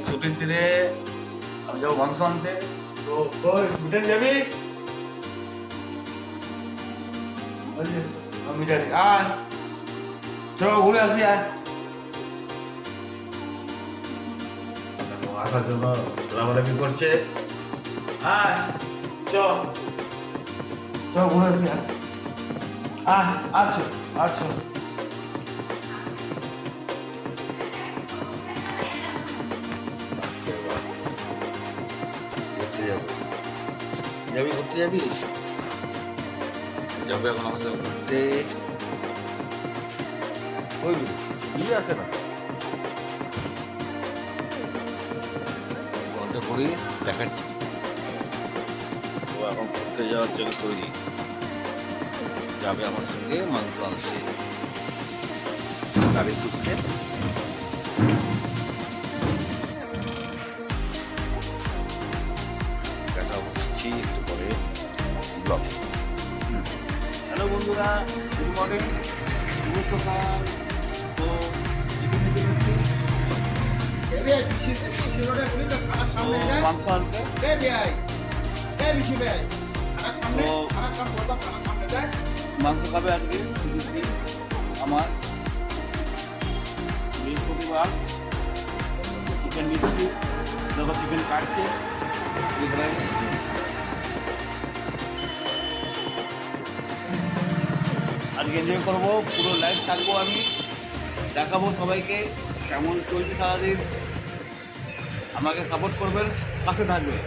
ছুটির দিনে আমি যাবো মাংস আনতে। তো কই মিঠাই যাবি? মিঠাই আয়, চল ঘুরে আসি। আয় আসার জন্য লাভালাভি করছে। আয় চ চ ঘুরে আসি। আয় আচ্ছা আচ্ছা। যাবি ঘুরতে যাবি? যাবে এখন আমার সাথে ঘুরতে। ওই কি আছে না ঘন্টা করি দেখাচ্ছি। তো এখন ঘুরতে যাওয়ার জন্য তৈরি, যাবে আমার সঙ্গে মাংস আনতে। গাড়ি ছুটছে, দেখা হচ্ছি একটু পরে ব্লগ। হ্যালো বন্ধুরা, গুড মর্নিং, শুভ সকাল। তো মাংস আনতে মাংস খাবে আজকে আমার বৃহস্পতিবার। চিকেন নিচ্ছি, দেখো চিকেন কাটছে। আজকে এনজয় করবো, পুরো লাইফ থাকবো আমি, দেখাবো সবাইকে কেমন চলছে সারাদিন। আমাকে সাপোর্ট করবেন, পাশে থাকবে।